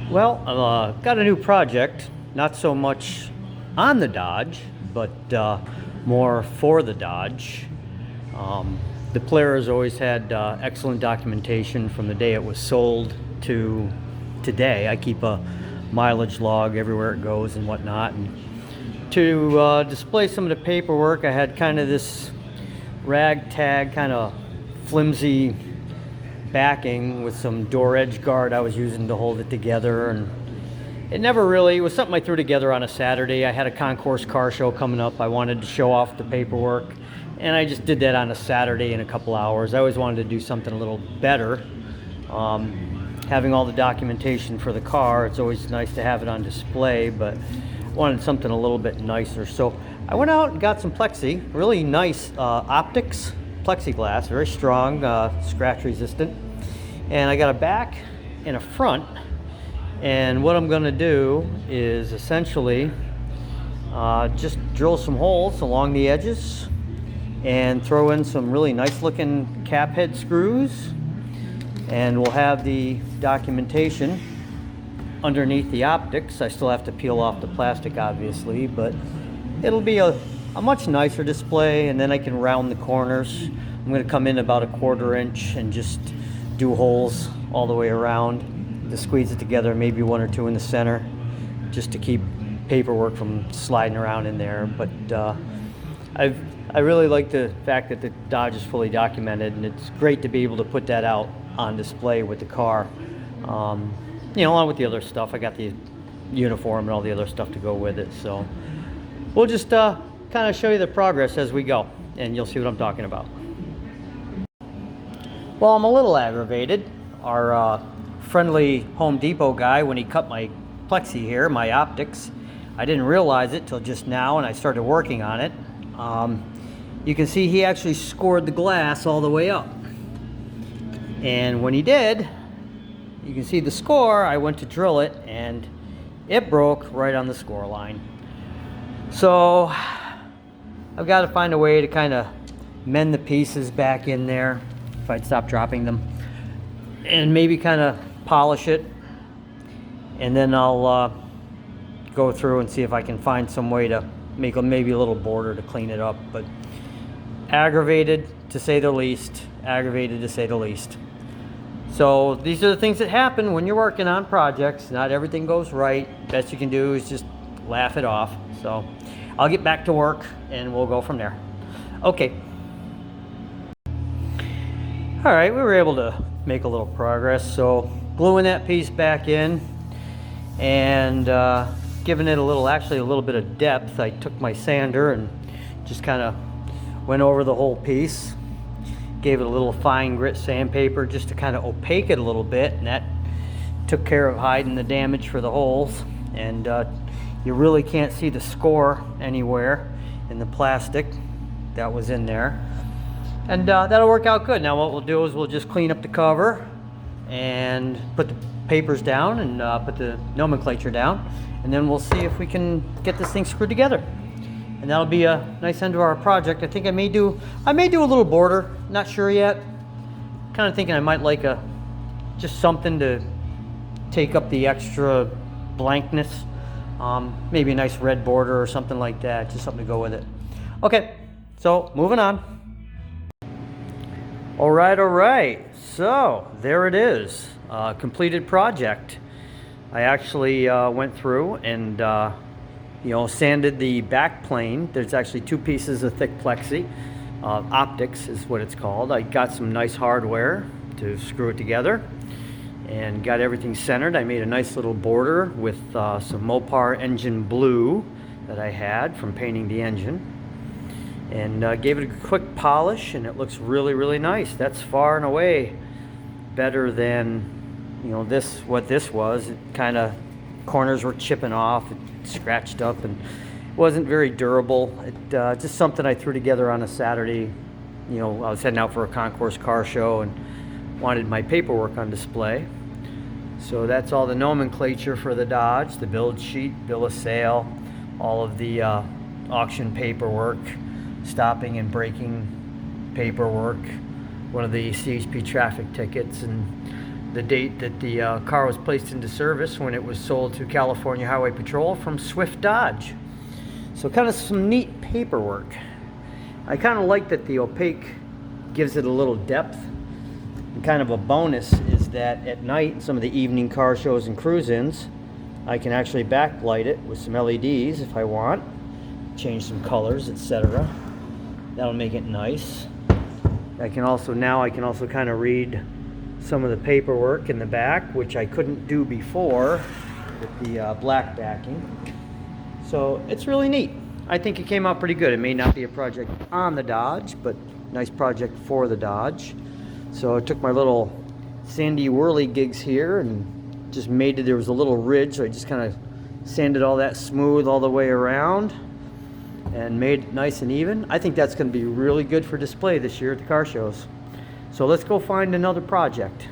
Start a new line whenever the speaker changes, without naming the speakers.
Well, I've got a new project, not so much on the Dodge, but more for the Dodge. The player has always had excellent documentation from the day it was sold to today. I keep a mileage log everywhere it goes and whatnot. And to display some of the paperwork, I had kind of this ragtag, kind of flimsy backing with some door edge guard I was using to hold it together, and it was something I threw together on a Saturday. I had a concourse car show coming up. I wanted to show off the paperwork, and I just did that on a Saturday in a couple hours. I always wanted to do something a little better. Having all the documentation for the car, it's always nice to have it on display, but I wanted something a little bit nicer. So I went out and got some plexi, really nice optics plexiglass, very strong, scratch resistant. And I got a back and a front. And what I'm gonna do is essentially just drill some holes along the edges and throw in some really nice looking cap head screws. And we'll have the documentation underneath the optics. I still have to peel off the plastic, obviously, but it'll be a much nicer display, and then I can round the corners. I'm going to come in about a 1/4 inch and just do holes all the way around to squeeze it together, maybe 1 or 2 in the center, just to keep paperwork from sliding around in there. But I really like the fact that the Dodge is fully documented, and it's great to be able to put that out on display with the car. Along with the other stuff. I got the uniform and all the other stuff to go with it. So we'll just kind of show you the progress as we go, and you'll see what I'm talking about. Well, I'm a little aggravated. Our friendly Home Depot guy, when he cut my plexi here, my optics, I didn't realize it till just now, and I started working on it. You can see he actually scored the glass all the way up. And when he did, you can see the score. I went to drill it, and it broke right on the score line. So I've got to find a way to kind of mend the pieces back in there, if I'd stop dropping them, and maybe kind of polish it. And then I'll go through and see if I can find some way to make maybe a little border to clean it up. But aggravated to say the least. Aggravated to say the least. So these are the things that happen when you're working on projects. Not everything goes right. Best you can do is just laugh it off. So I'll get back to work and we'll go from there. Okay. All right, we were able to make a little progress. So gluing that piece back in and giving it a little bit of depth. I took my sander and just kind of went over the whole piece. Gave it a little fine grit sandpaper just to kind of opaque it a little bit, and that took care of hiding the damage for the holes. And you really can't see the score anywhere in the plastic that was in there. And that'll work out good. Now what we'll do is we'll just clean up the cover and put the papers down and put the nomenclature down, and then we'll see if we can get this thing screwed together. And that'll be a nice end to our project. I think I may do a little border. Not sure yet. Kind of thinking I might like just something to take up the extra blankness. Maybe a nice red border or something like that. Just something to go with it. Okay, so moving on. All right. So there it is. Completed project. I actually went through and sanded the back plane. There's actually 2 pieces of thick plexi. Optics is what it's called. I got some nice hardware to screw it together and got everything centered. I made a nice little border with some Mopar engine blue that I had from painting the engine, and gave it a quick polish, and it looks really, really nice. That's far and away better than what this was. It kind of, corners were chipping off, it scratched up, and wasn't very durable. It just something I threw together on a Saturday. I was heading out for a concourse car show and wanted my paperwork on display. So that's all the nomenclature for the Dodge, the build sheet, bill of sale, all of the auction paperwork, stopping and braking paperwork, one of the CHP traffic tickets, and the date that the car was placed into service when it was sold to California Highway Patrol from Swift Dodge. So kind of some neat paperwork. I kind of like that the opaque gives it a little depth. And kind of a bonus is that at night, some of the evening car shows and cruise-ins, I can actually backlight it with some LEDs if I want, change some colors, etc. That'll make it nice. I can also kind of read some of the paperwork in the back, which I couldn't do before with the black backing. So it's really neat. I think it came out pretty good. It may not be a project on the Dodge, but nice project for the Dodge. So I took my little sandy whirly gigs here and just made it, there was a little ridge, so I just kind of sanded all that smooth all the way around and made it nice and even. I think that's going to be really good for display this year at the car shows. So let's go find another project.